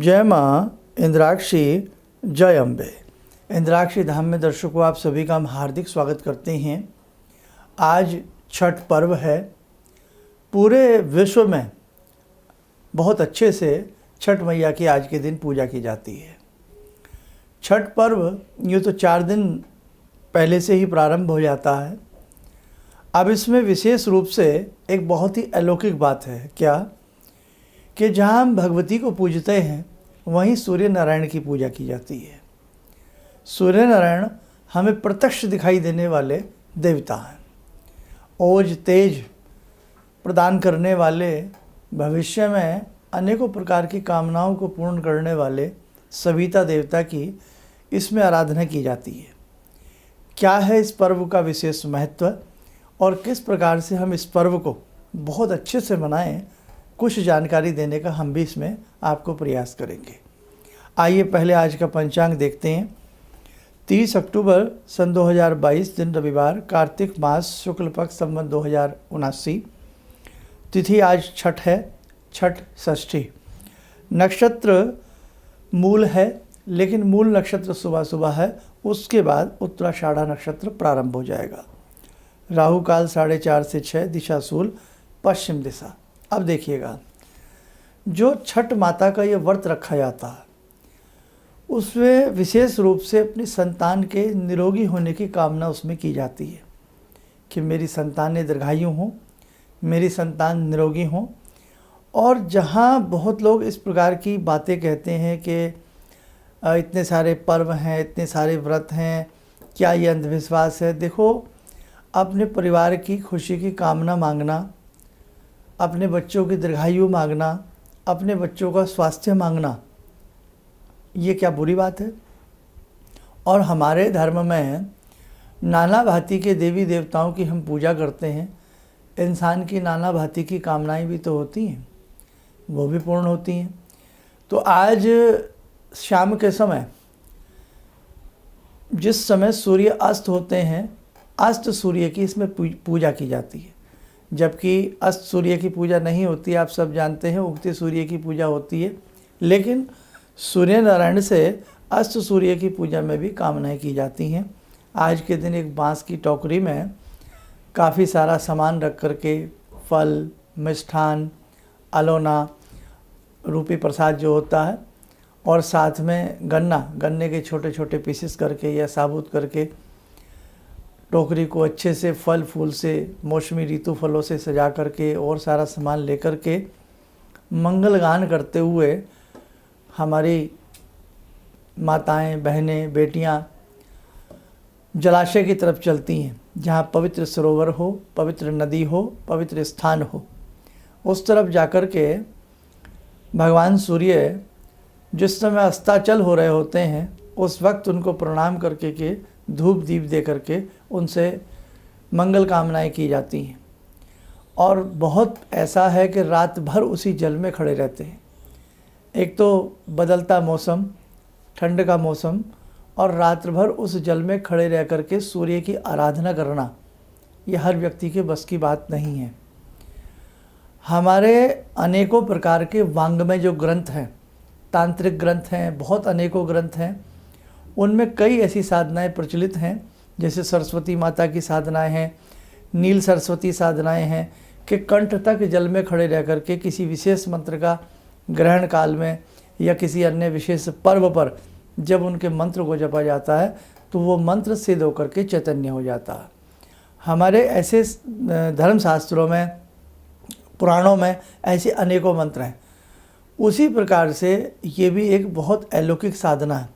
जय माँ इंद्राक्षी, जय अम्बे। इंद्राक्षी धाम में दर्शकों आप सभी का हम हार्दिक स्वागत करते हैं। आज छठ पर्व है। पूरे विश्व में बहुत अच्छे से छठ मैया की आज के दिन पूजा की जाती है। छठ पर्व यूँ तो 4 दिन पहले से ही प्रारंभ हो जाता है। अब इसमें विशेष रूप से एक बहुत ही अलौकिक बात है। क्या कि जहाँ हम भगवती को पूजते हैं वहीं सूर्य नारायण की पूजा की जाती है। सूर्य नारायण हमें प्रत्यक्ष दिखाई देने वाले देवता हैं। ओज तेज प्रदान करने वाले, भविष्य में अनेकों प्रकार की कामनाओं को पूर्ण करने वाले सविता देवता की इसमें आराधना की जाती है। क्या है इस पर्व का विशेष महत्व और किस प्रकार से हम इस पर्व को बहुत अच्छे से मनाएं, कुछ जानकारी देने का हम भी इसमें आपको प्रयास करेंगे। आइए पहले आज का पंचांग देखते हैं। 30 अक्टूबर सन 2022 दिन रविवार, कार्तिक मास, शुक्ल पक्ष, संवत 2079। तिथि आज छठ है, छठ षष्ठी। नक्षत्र मूल है, लेकिन मूल नक्षत्र सुबह सुबह है, उसके बाद उत्तराषाढ़ा नक्षत्र प्रारंभ हो जाएगा। राहु काल 4:30 से 6, दिशा शूल पश्चिम दिशा। अब देखिएगा, जो छठ माता का ये व्रत रखा जाता है उसमें विशेष रूप से अपनी संतान के निरोगी होने की कामना उसमें की जाती है कि मेरी संतानें दीर्घायु हों, मेरी संतान निरोगी हों। और जहाँ बहुत लोग इस प्रकार की बातें कहते हैं कि इतने सारे पर्व हैं, इतने सारे व्रत हैं, क्या ये अंधविश्वास है? देखो, अपने परिवार की खुशी की कामना मांगना, अपने बच्चों की दीर्घायु मांगना, अपने बच्चों का स्वास्थ्य मांगना, ये क्या बुरी बात है? और हमारे धर्म में नाना भांति के देवी देवताओं की हम पूजा करते हैं। इंसान की नाना भांति की कामनाएं भी तो होती हैं, वो भी पूर्ण होती हैं। तो आज शाम के समय, जिस समय सूर्य अस्त होते हैं, अस्त सूर्य की इसमें पूजा की जाती है। जबकि अस्त सूर्य की पूजा नहीं होती, आप सब जानते हैं, उगते सूर्य की पूजा होती है। लेकिन सूर्य नारायण से अस्त सूर्य की पूजा में भी कामनाएं की जाती हैं। आज के दिन एक बांस की टोकरी में काफ़ी सारा सामान रख करके, फल, मिष्ठान, अलोना रूपी प्रसाद जो होता है, और साथ में गन्ने के छोटे छोटे पीसेस करके या साबुत करके टोकरी को अच्छे से फल फूल से, मौसमी ऋतु फलों से सजा करके और सारा सामान लेकर के मंगल गान करते हुए हमारी माताएं, बहनें, बेटियां जलाशय की तरफ चलती हैं। जहाँ पवित्र सरोवर हो, पवित्र नदी हो, पवित्र स्थान हो, उस तरफ जाकर के भगवान सूर्य जिस समय अस्ताचल हो रहे होते हैं उस वक्त उनको प्रणाम करके के धूप दीप दे करके उनसे मंगल कामनाएं की जाती हैं। और बहुत ऐसा है कि रात भर उसी जल में खड़े रहते हैं। एक तो बदलता मौसम, ठंड का मौसम, और रात भर उस जल में खड़े रह करके सूर्य की आराधना करना, ये हर व्यक्ति के बस की बात नहीं है। हमारे अनेकों प्रकार के वांग्मय जो ग्रंथ हैं, तांत्रिक ग्रंथ हैं, बहुत अनेकों ग्रंथ हैं, उनमें कई ऐसी साधनाएं प्रचलित हैं, जैसे सरस्वती माता की साधनाएं हैं, नील सरस्वती साधनाएं हैं, कि कंठ तक जल में खड़े रह करके किसी विशेष मंत्र का ग्रहण काल में या किसी अन्य विशेष पर्व पर जब उनके मंत्र को जपा जाता है तो वो मंत्र सिद्ध होकर के चैतन्य हो जाता है। हमारे ऐसे धर्मशास्त्रों में, पुराणों में ऐसे अनेकों मंत्र हैं। उसी प्रकार से ये भी एक बहुत अलौकिक साधना है।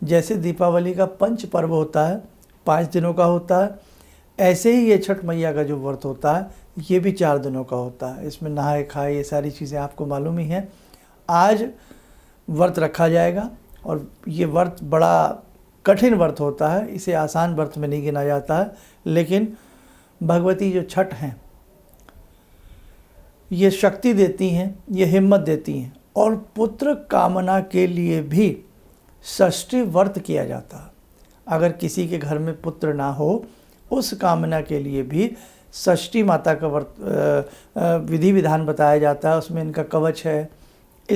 जैसे दीपावली का पंच पर्व होता है, 5 दिनों का होता है, ऐसे ही ये छठ मैया का जो व्रत होता है ये भी 4 दिनों का होता है। इसमें नहाए खाए ये सारी चीज़ें आपको मालूम ही हैं। आज व्रत रखा जाएगा और ये व्रत बड़ा कठिन व्रत होता है, इसे आसान व्रत में नहीं गिना जाता है। लेकिन भगवती जो छठ हैं ये शक्ति देती हैं, ये हिम्मत देती हैं। और पुत्र कामना के लिए भी षष्ठी व्रत किया जाता है। अगर किसी के घर में पुत्र ना हो, उस कामना के लिए भी षष्ठी माता का व्रत विधि विधान बताया जाता है। उसमें इनका कवच है,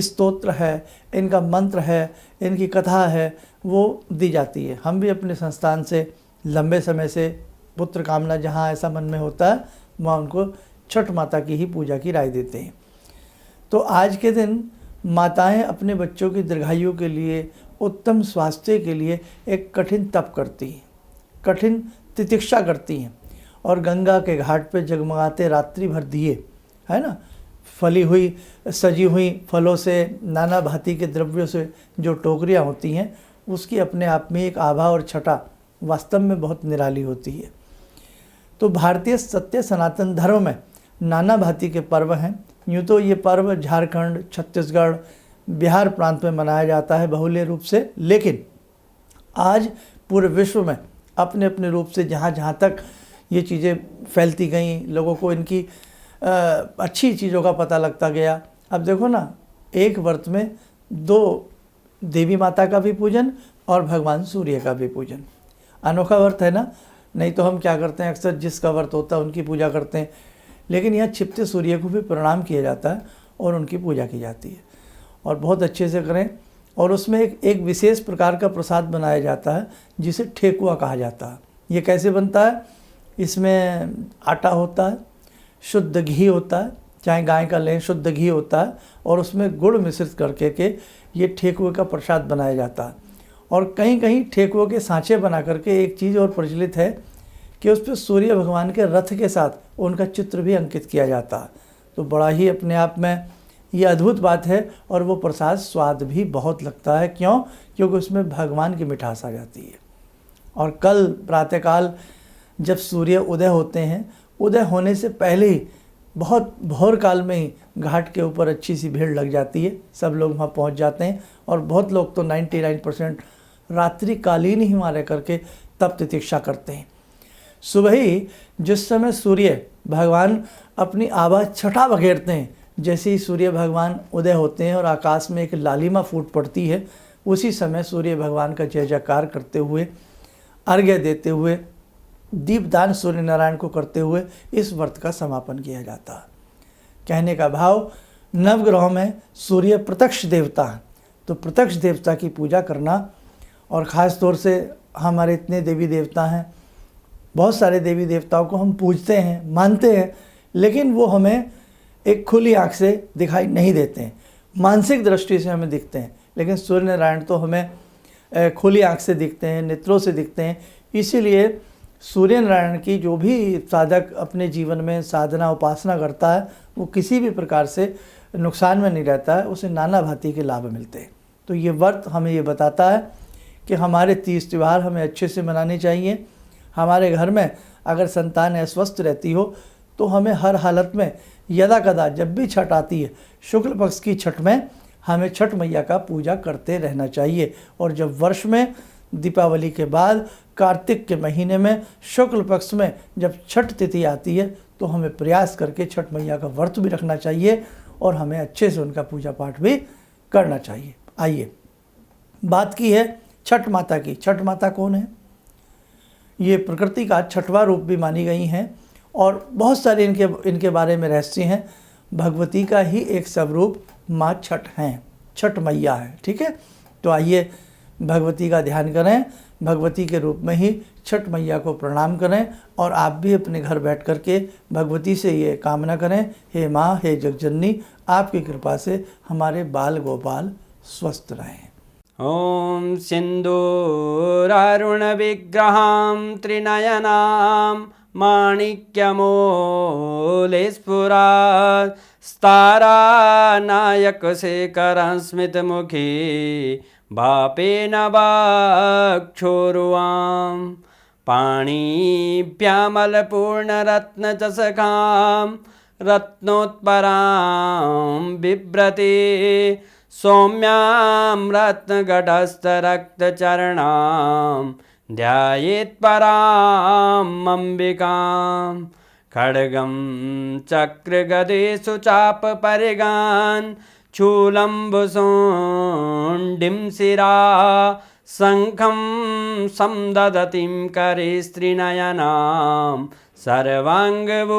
स्तोत्र है, इनका मंत्र है, इनकी कथा है, वो दी जाती है। हम भी अपने संस्थान से लंबे समय से पुत्र कामना जहाँ ऐसा मन में होता है वहाँ उनको छठ माता की ही पूजा की राय देते हैं। तो आज के दिन माताएं अपने बच्चों की दीर्घायु के लिए, उत्तम स्वास्थ्य के लिए एक कठिन तप करती हैं, कठिन तितिक्षा करती हैं और गंगा के घाट पे जगमगाते रात्रि भर दिए, है ना, फली हुई सजी हुई फलों से, नाना भांति के द्रव्यों से जो टोकरियाँ होती हैं, उसकी अपने आप में एक आभा और छटा वास्तव में बहुत निराली होती है। तो भारतीय सत्य सनातन धर्म में नाना भांति के पर्व हैं। यूँ तो ये पर्व झारखंड, छत्तीसगढ़, बिहार प्रांत में मनाया जाता है बहुल्य रूप से, लेकिन आज पूरे विश्व में अपने अपने रूप से जहाँ जहाँ तक ये चीज़ें फैलती गईं, लोगों को इनकी अच्छी चीज़ों का पता लगता गया। अब देखो ना, एक व्रत में 2 देवी माता का भी पूजन और भगवान सूर्य का भी पूजन। अनोखा व्रत है ना। नहीं तो हम क्या करते हैं, अक्सर जिसका व्रत होता है उनकी पूजा करते हैं, लेकिन यहाँ छिपते सूर्य को भी प्रणाम किया जाता है और उनकी पूजा की जाती है और बहुत अच्छे से करें। और उसमें एक विशेष प्रकार का प्रसाद बनाया जाता है जिसे ठेकुआ कहा जाता है। ये कैसे बनता है? इसमें आटा होता है, शुद्ध घी होता है, चाहे गाय का लें, शुद्ध घी होता है और उसमें गुड़ मिश्रित करके के ये ठेकुए का प्रसाद बनाया जाता है। और कहीं कहीं ठेकुए के सांचे बना करके एक चीज़ और प्रचलित है कि उस पर सूर्य भगवान के रथ के साथ उनका चित्र भी अंकित किया जाता है। तो बड़ा ही अपने आप में ये अद्भुत बात है और वो प्रसाद स्वाद भी बहुत लगता है। क्यों? क्योंकि उसमें भगवान की मिठास आ जाती है। और कल प्रातःकाल जब सूर्य उदय होते हैं, उदय होने से पहले ही बहुत भोर काल में ही घाट के ऊपर अच्छी सी भीड़ लग जाती है, सब लोग वहाँ पहुँच जाते हैं और बहुत लोग तो 99% रात्रिकालीन ही वहाँ रह करके तप तितिक्षा करते हैं। सुबह ही जिस समय सूर्य भगवान अपनी आभा छटा बखेरते हैं, जैसे ही सूर्य भगवान उदय होते हैं और आकाश में एक लालिमा फूट पड़ती है, उसी समय सूर्य भगवान का जय जयकार करते हुए, अर्घ्य देते हुए, दीपदान सूर्य नारायण को करते हुए इस व्रत का समापन किया जाता है। कहने का भाव, नवग्रहों में सूर्य प्रत्यक्ष देवता है, तो प्रत्यक्ष देवता की पूजा करना, और ख़ास तौर से हमारे इतने देवी देवता हैं, बहुत सारे देवी देवताओं को हम पूजते हैं, मानते हैं, लेकिन वो हमें एक खुली आँख से दिखाई नहीं देते हैं, मानसिक दृष्टि से हमें दिखते हैं, लेकिन सूर्य नारायण तो हमें खुली आँख से दिखते हैं, नेत्रों से दिखते हैं। इसीलिए सूर्य नारायण की जो भी साधक अपने जीवन में साधना उपासना करता है, वो किसी भी प्रकार से नुकसान में नहीं रहता है, उसे नाना भांति के लाभ मिलते हैं। तो ये व्रत हमें ये बताता है कि हमारे 30 त्यौहार हमें अच्छे से मनाने चाहिए। हमारे घर में अगर संतान अस्वस्थ रहती हो तो हमें हर हालत में यदा कदा जब भी छठ आती है, शुक्ल पक्ष की छठ में हमें छठ मैया का पूजा करते रहना चाहिए। और जब वर्ष में दीपावली के बाद कार्तिक के महीने में शुक्ल पक्ष में जब छठ तिथि आती है तो हमें प्रयास करके छठ मैया का व्रत भी रखना चाहिए और हमें अच्छे से उनका पूजा पाठ भी करना चाहिए। आइए, बात की है छठ माता की। छठ माता कौन है? ये प्रकृति का छठवां रूप भी मानी गई हैं और बहुत सारे इनके बारे में रहस्य हैं। भगवती का ही एक स्वरूप माँ छठ हैं, छठ मैया है। ठीक है, तो आइए भगवती का ध्यान करें, भगवती के रूप में ही छठ मैया को प्रणाम करें और आप भी अपने घर बैठ कर के भगवती से ये कामना करें, हे माँ, हे जगजननी, आपकी कृपा से हमारे बाल गोपाल स्वस्थ रहें। ॐ सिन्दूरारुणविग्रहां त्रिनयनां माणिक्यमूलस्फुरात् स्तारानायकशेखरं स्मितमुखी भापेन वाक्षोरुवां पाणिभ्यामलपूर्णरत्नचषकां रत्नोत्परां बिभ्रति सौम्यां रत्नगटस्थरक्तचरणां ध्यायेत्पराम् अम्बिकां खड्गं चक्रगदेषु चापपरिगान् शूलम्बुशुण्डिं शिरा शङ्खं संदधतीं करे स्त्रीनयनां सर्वाङ्गभूषावृतां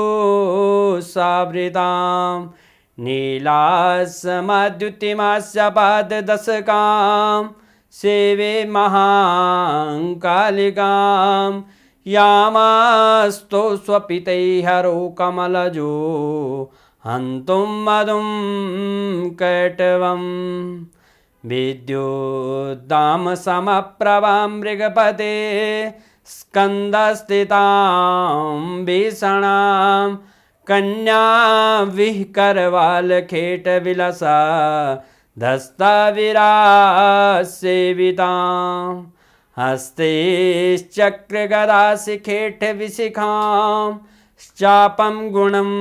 नीलास्मद्युतिमास्य पाददशकां सेवे महाकालिकां यामास्तो स्वपितैहरो कमलजो हन्तुं मधुं कैटवम् विद्युद्दाम समप्रभां मृगपते स्कन्दस्थितां भीषणां कन्या विहकरवालखेटविलसा धस्ताविरासेवितां हस्तैश्चक्रगदाशिखेटविशिखां चापं गुणं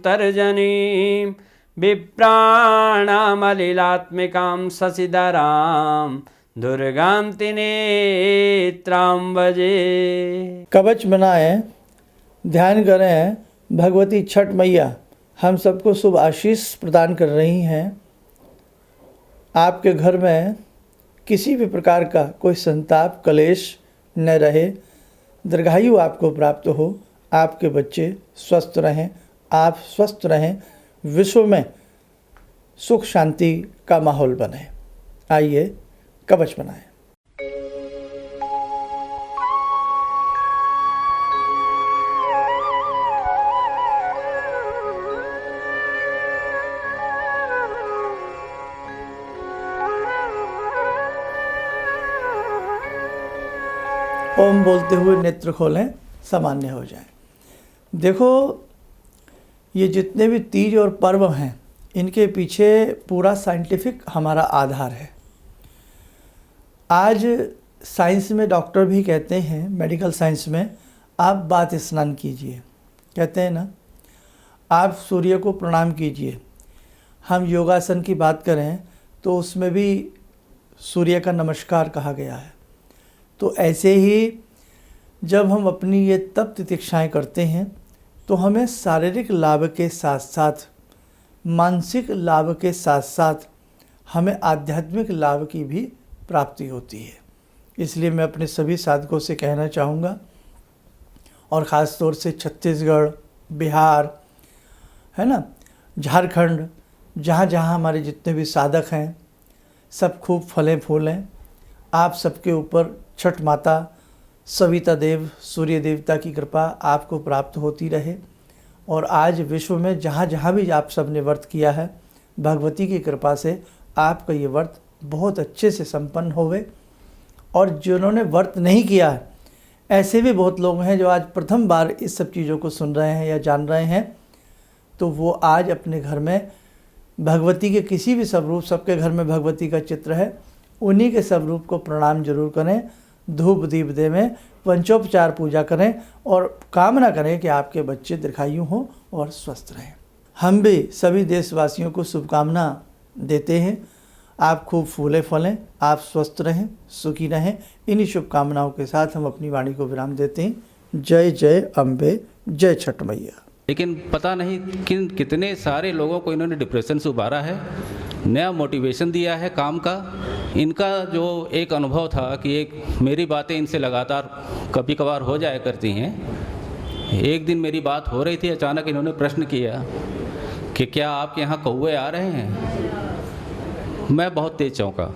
तर्जनीं विप्राणामलिलात्मिकां शशिधरां दुर्गां त्रिनेत्रां भजे। कवच बनाएं, ध्यान करें। भगवती छठ मैया हम सबको शुभ आशीष प्रदान कर रही हैं। आपके घर में किसी भी प्रकार का कोई संताप कलेश न रहे, दीर्घायु आपको प्राप्त हो, आपके बच्चे स्वस्थ रहें, आप स्वस्थ रहें, विश्व में सुख शांति का माहौल बने। आइए कवच बनाएं। ओम बोलते हुए नेत्र खोलें, सामान्य हो जाएं। देखो, ये जितने भी तीज और पर्व हैं, इनके पीछे पूरा साइंटिफिक हमारा आधार है। आज साइंस में डॉक्टर भी कहते हैं, मेडिकल साइंस में, आप बात स्नान कीजिए, कहते हैं ना, आप सूर्य को प्रणाम कीजिए। हम योगासन की बात करें तो उसमें भी सूर्य का नमस्कार कहा गया है। तो ऐसे ही जब हम अपनी ये तप तितिक्षाएँ करते हैं तो हमें शारीरिक लाभ के साथ साथ मानसिक लाभ के साथ साथ हमें आध्यात्मिक लाभ की भी प्राप्ति होती है। इसलिए मैं अपने सभी साधकों से कहना चाहूँगा, और ख़ास तौर से छत्तीसगढ़, बिहार, है ना, झारखंड, जहाँ जहाँ हमारे जितने भी साधक हैं, सब खूब फलें फूलें। आप सबके ऊपर छठ माता, सविता देव, सूर्य देवता की कृपा आपको प्राप्त होती रहे। और आज विश्व में जहाँ जहाँ भी आप सब ने व्रत किया है, भगवती की कृपा से आपका ये व्रत बहुत अच्छे से संपन्न होवे। और जिन्होंने व्रत नहीं किया है, ऐसे भी बहुत लोग हैं जो आज प्रथम बार इस सब चीज़ों को सुन रहे हैं या जान रहे हैं, तो वो आज अपने घर में भगवती के किसी भी स्वरूप, सबके घर में भगवती का चित्र है, उन्हीं के स्वरूप को प्रणाम जरूर करें, धूप दीप देवें, पंचोपचार पूजा करें और कामना करें कि आपके बच्चे दीर्घायु हों और स्वस्थ रहें। हम भी सभी देशवासियों को शुभकामना देते हैं। आप खूब फूले फलें, आप स्वस्थ रहें, सुखी रहें। इन्हीं शुभकामनाओं के साथ हम अपनी वाणी को विराम देते हैं। जय जय अम्बे, जय छठ मैया। लेकिन पता नहीं कितने सारे लोगों को इन्होंने डिप्रेशन से उबारा है, नया मोटिवेशन दिया है काम का। इनका जो एक अनुभव था कि एक मेरी बातें इनसे लगातार कभी कभार हो जाया करती हैं। एक दिन मेरी बात हो रही थी, अचानक इन्होंने प्रश्न किया कि क्या आपके यहाँ कौवे आ रहे हैं। मैं बहुत तेज चौंका।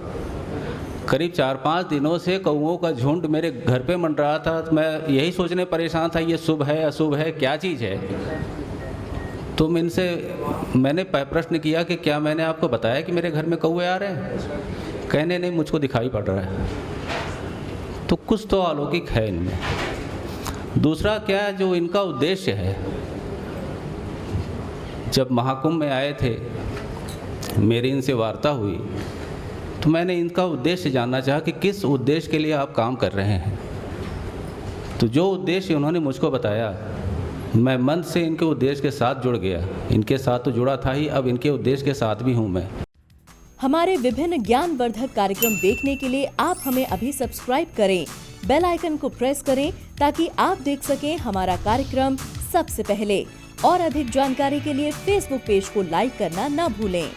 करीब 4-5 दिनों से कौवों का झुंड मेरे घर पे मंड रहा था। तो मैं यही सोचने परेशान था, ये शुभ है अशुभ है, क्या चीज़ है। तो मैंने प्रश्न किया कि क्या मैंने आपको बताया कि मेरे घर में कौवे आ रहे हैं। कहने नहीं, मुझको दिखाई पड़ रहा है। तो कुछ तो अलौकिक है इनमें। दूसरा क्या, जो इनका उद्देश्य है, जब महाकुंभ में आए थे, मेरी इनसे वार्ता हुई, तो मैंने इनका उद्देश्य जानना चाहा कि किस उद्देश्य के लिए आप काम कर रहे हैं। तो जो उद्देश्य उन्होंने मुझको बताया, मैं मन से इनके उद्देश्य के साथ जुड़ गया। इनके साथ तो जुड़ा था ही, अब इनके उद्देश्य के साथ भी हूँ मैं। हमारे विभिन्न ज्ञानवर्धक कार्यक्रम देखने के लिए आप हमें अभी सब्सक्राइब करें, बेल आइकन को प्रेस करें ताकि आप देख सकें हमारा कार्यक्रम सबसे पहले। और अधिक जानकारी के लिए फेसबुक पेज को लाइक करना न भूलें।